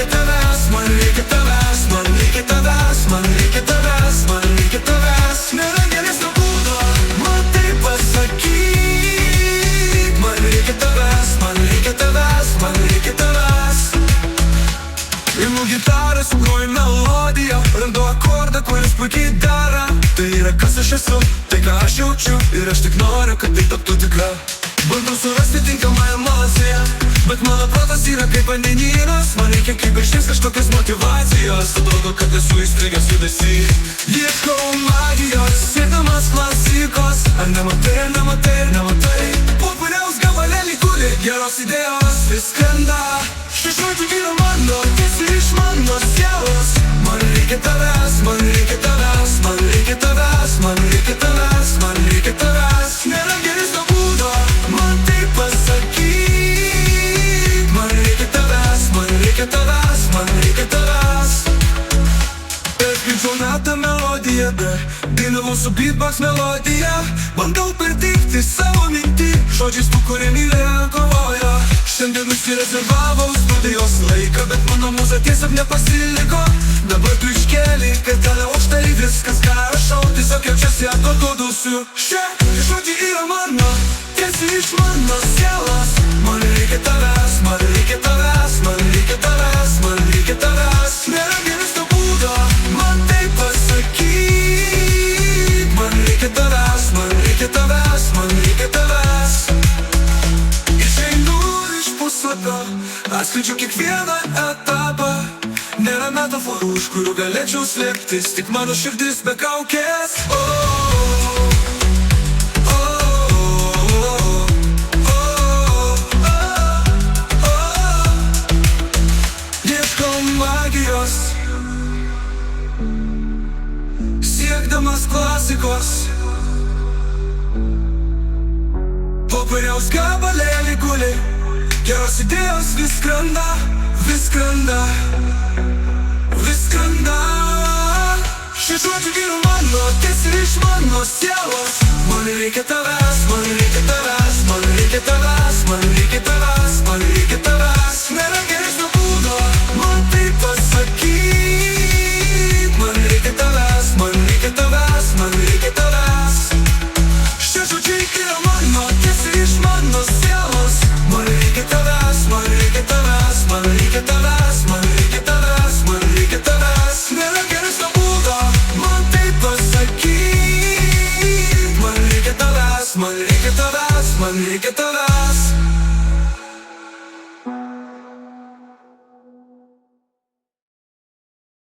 reikia tavęs, man reikia tavęs, man reikia tavęs, man reikia tavęs, man reikia tavęs. Nėra geresnio būdo man tai pasakyk. Man reikia tavęs, man reikia tavęs, man reikia tavęs. Imu gitarą, sugroju melodiją, randu akordą, kuris puikiai dera. Tai yra kas aš esu, tai ką aš jaučiu, ir aš tik noriu, kad tai taptų tikra. Bandau surasti tinkamą emociją, bet mano protas yra kaip vandenynas. Man reikia kaip išties kažkokios motyvacijos. Atrodo, kad esu įstrigęs judesy. Ieškau magijos, siekdamas klasikos. Ar nematai, ar nematai, ar nematai? Popieriaus gabalėlį guli, geros idėjos vis skrenda. Štai žodžių vyra mano, tiesiai iš mano sielos. Man reikia tavęs, man reikia tavęs, man reikia tavęs, man reikia tavęs, man reikia tavęs. Nėra geresnio būdo man tai pasakyk. Man reikia tavęs, man reikia tavęs, man reikia tavęs. Ir girdžiu natą melodiją, dainavau su beatbox melodija. Bandau perteikti savo mintį, žodžiais, tų, kurie mylėjo kovojo. Šiandien užsirezervavau studijos laiką, bet mano mūza tiesiog nepasiliko. Dabar tu iškėlį, kad tave aukštai viskas, ką rašau, tiesiog jaučiasi atodūsiu. Šie žodžiai yra mano, tiesiai iš mano sielos. Man reikia tavęs, man reikia tavęs, man reikia tavęs, man reikia tavęs. Nėra geresnio būdo man tai pasakyk. Man reikia tavęs, man reikia tavęs, man reikia tavęs. Atskleidžiu kiekvieną etapą. Nėra metaforų, už kurių galėčiau slėptis, tik mano širdis be kaukės. Ieškau magijos, siekdamas klasikos. Popieriaus gabalėlį guli, geros idėjos vis skrenda, vis skrenda, vis skrenda. Šie žodžiai vyra mano, tiesiai iš mano sielos. Man reikia tavęs, man reikia tavęs, man reikia tavęs, man reikia tavęs, man reikia tavęs. Nėra geresnio būdo man tai pasakyk. Man reikia tavęs, man reikia tavęs, man reikia tavęs. Šie žodžiai vyra mano, tiesiai iš mano sielos. Man reikia tavęs, man reikia tavęs, man reikia tavęs, man reikia tavęs, man reikia tavęs. Nėra geresnio būdo man tai pasakyk. Man reikia tavęs, man reikia tavęs, man reikia tavęs.